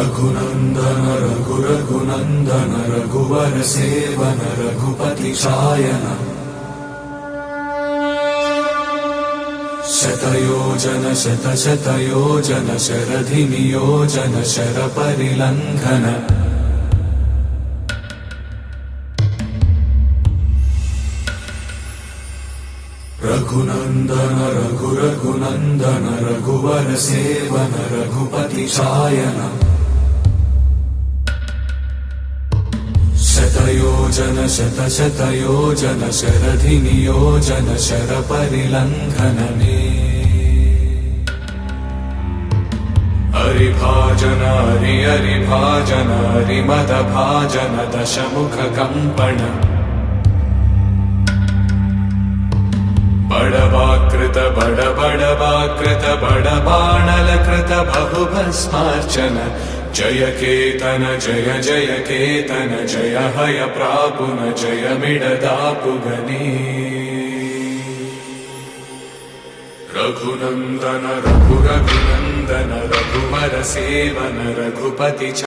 रघुनंदन रघुरघुनंदन रघुवर seven Raghupati Shayan शतयोजन शतशतयोजन शरधि नियोजन शरपरिलंघन रघुनंदन रघुरघुनंदन रघुवर seven Raghupati Shayan शतयोजन शतशतयोजन शरधि नियोजन शरपरिलंघन हरिभाजन हरिभाजन हरिमदभाजन दशमुख कंपन बड़वाकृत बड़वाकृत बड़बाणलकृत बहुभस्मार्चन जय केतन जय जय केतन जय हय प्रापुन जय मिडदापुगनी रघुनंदन रघुरघुनंदन रघुवर सेवन रघुपति